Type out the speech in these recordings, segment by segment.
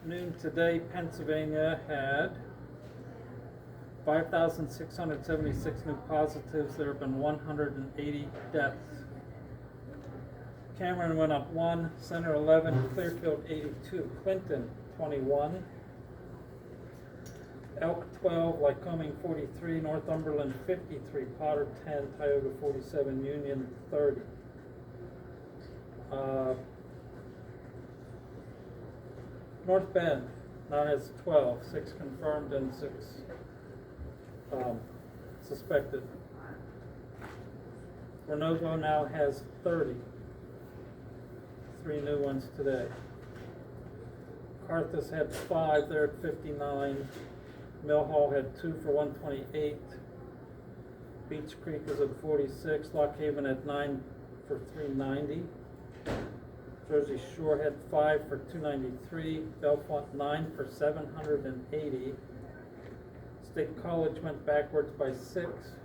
noon today, Pennsylvania had 5,676 new positives. There have been 180 deaths. Cameron went up 1, Center 11, Clearfield 82, Clinton 21, Elk 12, Lycoming 43, Northumberland 53, Potter 10, Tioga 47, Union 30. North Bend now has 12, 6 confirmed and 6 suspected. Renovo now has 30, 3 new ones today. Carthus had 5, they're at 59. Mill Hall had 2 for 128. Beach Creek is at 46. Lock Haven had 9 for 390. Jersey Shore had 5 for 293. Bellefonte 9 for 780. State College went backwards by 6.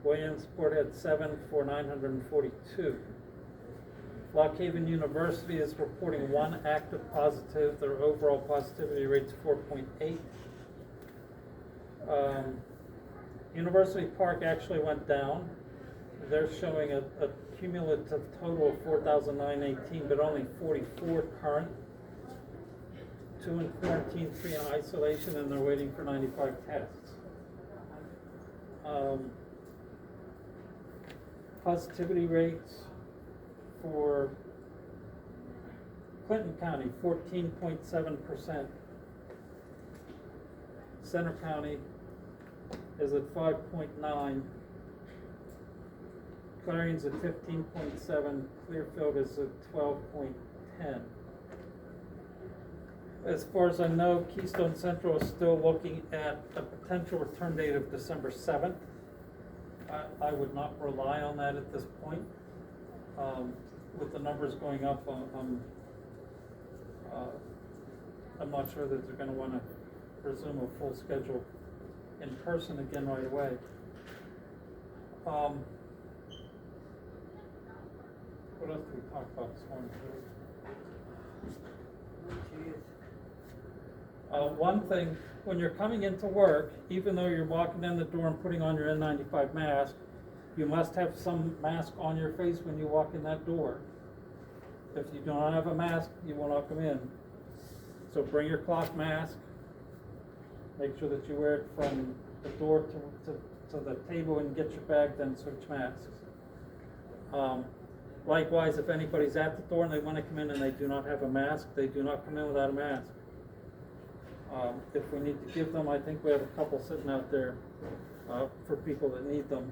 Williamsport had 7 for 942. Lock Haven University is reporting 1 active positive. Their overall positivity rate is 4.8. University Park actually went down. They're showing a cumulative total of 4,918, but only 44 current. 2 in quarantine, 3 in isolation, and they're waiting for 95 tests. Positivity rates for Clinton County, 14.7%. Center County is at 5.9. Clarion's at 15.7. Clearfield is at 12.10. As far as I know, Keystone Central is still looking at a potential return date of December 7th. I would not rely on that at this point. With the numbers going up, I'm not sure that they're going to want to resume a full schedule in person again right away. What else did we talk about this morning? One thing, when you're coming into work, even though you're walking in the door and putting on your N95 mask, you must have some mask on your face when you walk in that door. If you do not have a mask, you will not come in. So bring your cloth mask. Make sure that you wear it from the door to the table and get your bag, then switch masks. Likewise, if anybody's at the door and they want to come in and they do not have a mask, they do not come in without a mask. If we need to give them, I think we have a couple sitting out there for people that need them.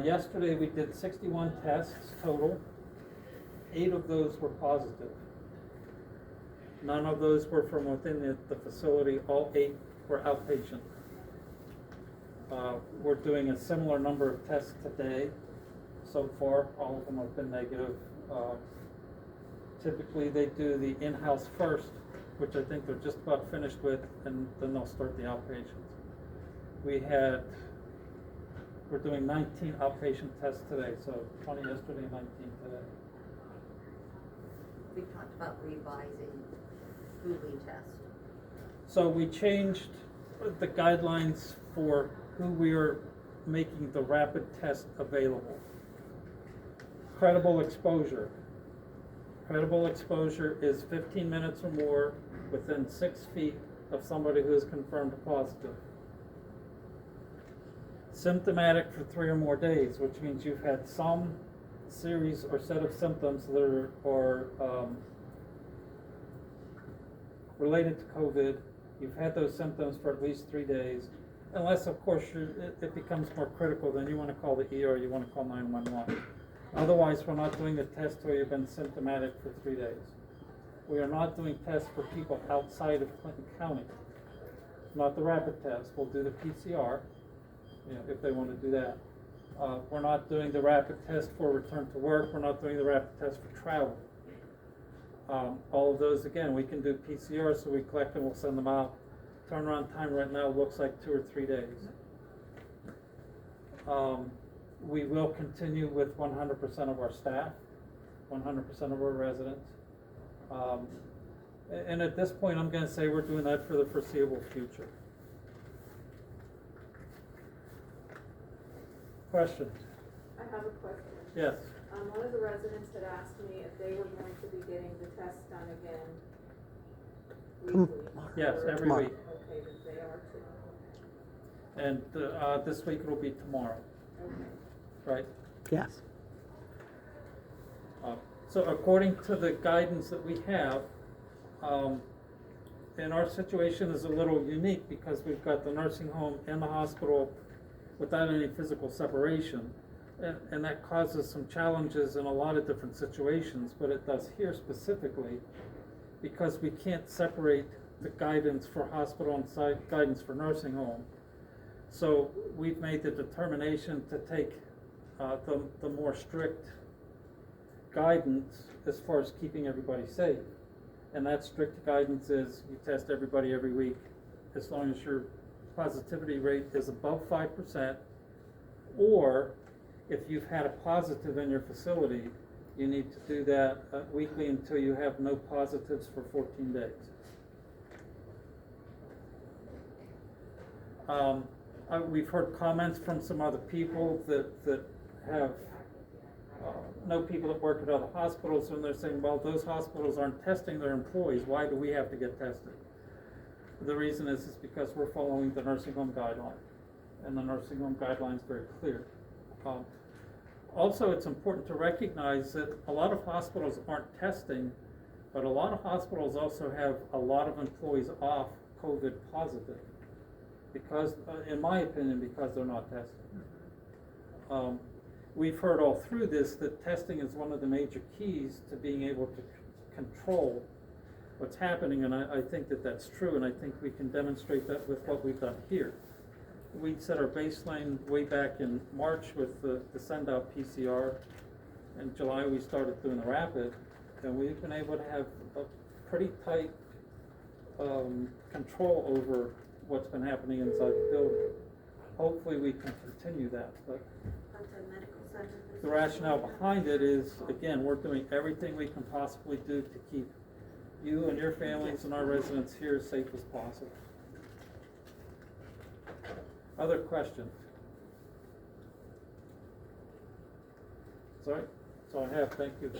Yesterday we did 61 tests total. 8 of those were positive. None of those were from within the facility. All 8 were outpatient. We're doing a similar number of tests today. So far, all of them have been negative. Typically they do the in-house first, which I think they're just about finished with, and then they'll start the outpatients. We're doing 19 outpatient tests today, so 20 yesterday, 19 today. We talked about revising who we test. So we changed the guidelines for who we are making the rapid test available. Credible exposure. Credible exposure is 15 minutes or more within 6 feet of somebody who is confirmed positive. Symptomatic for 3 or more days, which means you've had some series or set of symptoms that are related to COVID. You've had those symptoms for at least 3 days, unless of course it becomes more critical, then you want to call the ER, you want to call 911. Otherwise, we're not doing the test where you've been symptomatic for 3 days. We are not doing tests for people outside of Clinton County. Not the rapid test. We'll do the PCR, if they want to do that. We're not doing the rapid test for return to work. We're not doing the rapid test for travel. All of those, again, we can do PCR, so we collect them, we'll send them out. Turnaround time right now looks like 2 or 3 days. We will continue with 100% of our staff, 100% of our residents. And at this point, I'm gonna say we're doing that for the foreseeable future. Questions? I have a question. Yes. One of the residents had asked me if they were going to be getting the test done again weekly. Yes, or- every week. Okay, that they are too. And, this week it'll be tomorrow, Okay. right? Yes. So according to the guidance that we have, and our situation is a little unique because we've got the nursing home and the hospital without any physical separation. And that causes some challenges in a lot of different situations, but it does here specifically because we can't separate the guidance for hospital and guidance for nursing home. So we've made the determination to take the more strict guidance as far as keeping everybody safe. And that strict guidance is you test everybody every week as long as your positivity rate is above 5%, or if you've had a positive in your facility, you need to do that weekly until you have no positives for 14 days. We've heard comments from some other people that have know people that work at other hospitals, and they're saying, well, those hospitals aren't testing their employees, why do we have to get tested? The reason is because we're following the nursing home guideline, and the nursing home guideline is very clear. Also, it's important to recognize that a lot of hospitals aren't testing, but a lot of hospitals also have a lot of employees off COVID positive, because, in my opinion, because they're not testing. We've heard all through this that testing is one of the major keys to being able to control what's happening, and I think that that's true, and I think we can demonstrate that with what we've done here. We set our baseline way back in March with the send-out PCR. In July, we started doing the rapid, and we've been able to have a pretty tight control over what's been happening inside the building. Hopefully, we can continue that, but Bucktail Medical Center. the rationale behind it is, again, we're doing everything we can possibly do to keep you and your families and our residents here as safe as possible. Other questions? Sorry, that's all I have, thank you.